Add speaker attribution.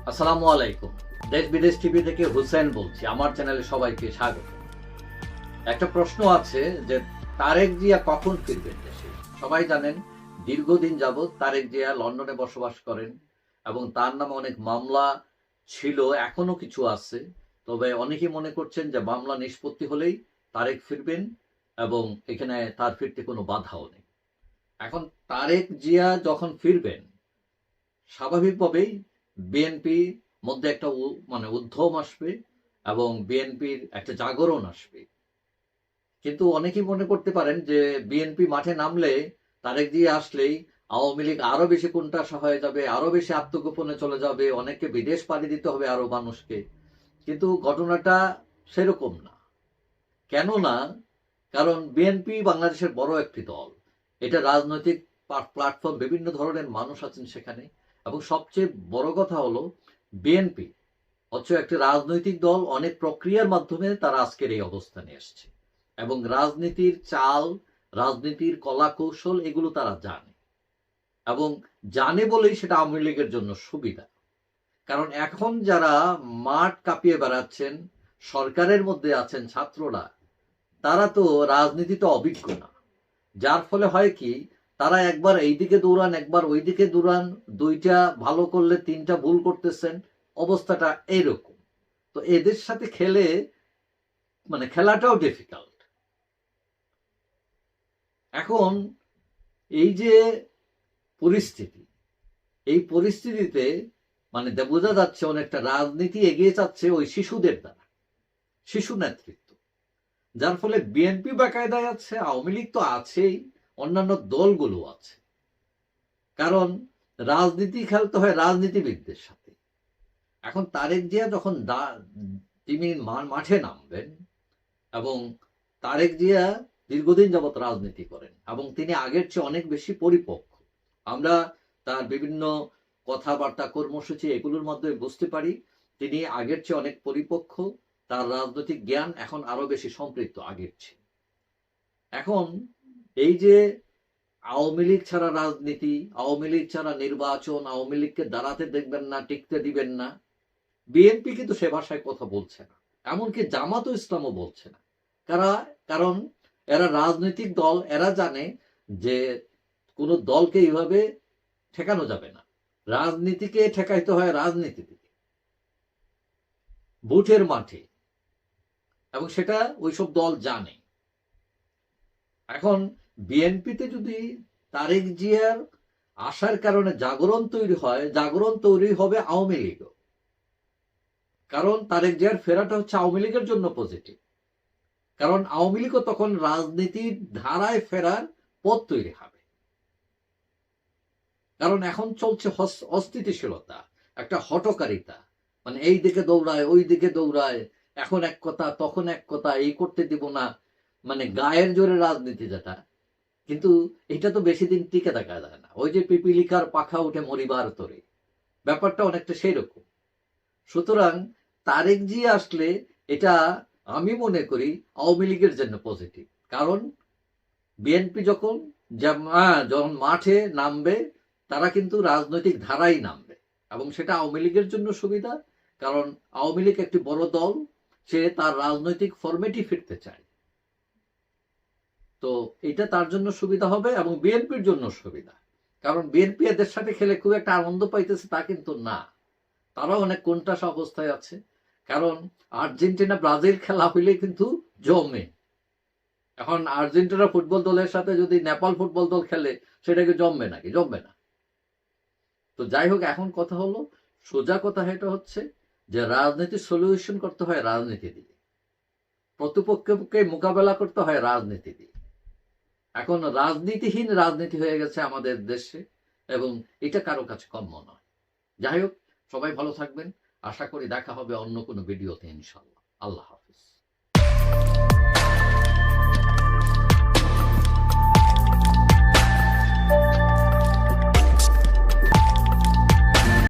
Speaker 1: আসসালামু আলাইকুম। দেশ বিদেশ টিভি থেকে হুসেন বলছি। আমার চ্যানেলে সবাইকে স্বাগত। একটা প্রশ্ন আছে যে তারেক জিয়া কখন ফিরবেন দেশে? সবাই জানেন দীর্ঘদিন যাবৎ তারেক জিয়া লন্ডনে বসবাস করেন এবং তার নামে অনেক মামলা ছিল, এখনো কিছু আছে। তবে অনেকেই মনে করছেন যে মামলা নিষ্পত্তি হলেই তারেক ফিরবেন এবং এখানে তার ফিরতে কোনো বাধাও নেই। এখন তারেক জিয়া যখন ফিরবেন স্বাভাবিকভাবেই বিএনপি মধ্যে একটা মানে উদ্যম আসবে এবং বিএনপির একটা জাগরণ আসবে। কিন্তু অনেকেই মনে করতে পারেন যে বিএনপি মাঠে নামলে, তারেক জিয়া আসলেই আওয়ামী লীগ আরো বেশি কোণঠাসা হয়ে যাবে, আরো বেশি আত্মগোপনে চলে যাবে, অনেককে বিদেশ পাড়ি দিতে হবে আরো মানুষকে। কিন্তু ঘটনাটা সেরকম না। কেন না? কারণ বিএনপি বাংলাদেশের বড় একটি দল। এটা রাজনৈতিক প্ল্যাটফর্ম, বিভিন্ন ধরনের মানুষ আছেন সেখানে। এবং সবচেয়ে বড় কথা হলো বিএনপি হচ্ছে একটি রাজনৈতিক দল, অনেক প্রক্রিয়ার মাধ্যমে তারা আজকের এই অবস্থানে এসছে এবং রাজনীতির চাল, রাজনীতির কলা কৌশল এগুলো তারা জানে এবং জানে বলেই সেটা আওয়ামী লীগের জন্য সুবিধা। কারণ এখন যারা মাঠ কাঁপিয়ে বেড়াচ্ছেন, সরকারের মধ্যে আছেন ছাত্ররা, তারা তো রাজনীতিতে অভিজ্ঞ না। যার ফলে হয় কি, তারা একবার এইদিকে দৌড়ান, একবার ওইদিকে দৌড়ান, দুইটা ভালো করলে তিনটা ভুল করতেছেন, অবস্থাটা এইরকম। তো এদের সাথে খেলে মানে খেলাটাও ডিফিকাল্ট। এখন এই যে পরিস্থিতি, এই পরিস্থিতিতে মানে বোঝা যাচ্ছে অনেকটা রাজনীতি এগিয়ে যাচ্ছে ওই শিশুদের দ্বারা, শিশু নেতৃত্ব। যার ফলে বিএনপি বেকায়দায় আছে, আওয়ামী লীগ তো আছেই, অন্যান্য দলগুলো আছে। কারণ রাজনীতি খেলতে হয় রাজনীতিবিদদের সাথে। এখন তারেক জিয়া যখন তিনি মাঠে নামবেন, এবং তারেক জিয়া দীর্ঘদিন যাবৎ রাজনীতি করেন এবং তিনি আগের চেয়ে অনেক বেশি পরিপক্ক। আমরা তার বিভিন্ন কথাবার্তা, কর্মসূচি এগুলোর মাধ্যমে বুঝতে পারি তিনি আগের চেয়ে অনেক পরিপক্ক। তার রাজনৈতিক জ্ঞান এখন আরো বেশি সম্পৃক্ত আগের চেয়ে। এখন এই যে আওয়ামী লীগ ছাড়া রাজনীতি, আওয়ামী লীগ ছাড়া নির্বাচন, আওয়ামী লীগকে দাঁড়াতে দেখবেন না, টিকতে দিবেন না, বিএনপি কিন্তু সে ভাষায় কথা বলছে না। এমনকি জামাতও ইসলামও বলছে না। কারণ এরা রাজনৈতিক দল, এরা জানে যে কোন দলকে এইভাবে ঠেকানো যাবে না। রাজনীতিকে ঠেকাইতে হয় রাজনীতি থেকে, ভোটের মাঠে, এবং সেটা ওইসব দল জানে। এখন বিএনপিতে যদি তারেক জিয়ার আসার কারণে জাগরণ তৈরি হয়, জাগরণ তৈরি হবে আওয়ামী লীগও। কারণ তারেক জিয়ার ফেরাটা হচ্ছে আওয়ামী লীগের জন্য পজিটিভ। কারণ আওয়ামী লীগও তখন রাজনীতির ধারায় ফেরার পথ তৈরি হবে। কারণ এখন চলছে অস্থিতিশীলতা, একটা হঠকারিতা, মানে এই দিকে দৌড়ায়, ওই দিকে দৌড়ায়, এখন এক কথা তখন এক কথা, এই করতে দিব না, মানে গায়ের জোরে রাজনীতি যেটা। কিন্তু এটা তো বেশি দিন টিকে থাকা যায় না। ওই যে পিপিলিকার পাখা উঠে মরিবার তরে, ব্যাপারটা অনেকটা সেই রকম। সুতরাং তারেক জি আসলে এটা আমি মনে করি আওয়ামী লীগের জন্য পজিটিভ। কারণ বিএনপি যখন যখন মাঠে নামবে, তারা কিন্তু রাজনৈতিক ধারাই নামবে এবং সেটা আওয়ামী লীগের জন্য সুবিধা। কারণ আওয়ামী লীগ একটি বড় দল, সে তার রাজনৈতিক ফরম্যাটই ফিরতে চায়। তো এটা তার জন্য সুবিধা হবে এবং বিএনপির জন্য সুবিধা। কারণ বিএনপি এদের সাথে খেলে খুব একটা আনন্দ পাইতেছে তা কিন্তু না, তারাও অনেক কোণঠাসা অবস্থায় আছে। কারণ আর্জেন্টিনা ব্রাজিল খেলা হইলে কিন্তু জমে। এখন আর্জেন্টিনা ফুটবল দলের সাথে যদি নেপাল ফুটবল দল খেলে, সেটাকে জমবে নাকি? জমবে না। তো যাই হোক, এখন কথা হলো, সোজা কথা এটা হচ্ছে যে রাজনীতির সলিউশন করতে হয় রাজনীতি দিয়ে, প্রতিপক্ষকে মোকাবেলা করতে হয় রাজনীতি দিয়ে। এখন রাজনীতিহীন রাজনীতি হয়ে গেছে আমাদের দেশে এবং এটা কারো কাছে কম্য নয়। যাই হোক, সবাই ভালো থাকবেন। আশা করি দেখা হবে অন্য কোনো ভিডিওতে ইনশাল্লাহ। আল্লাহ হাফেজ।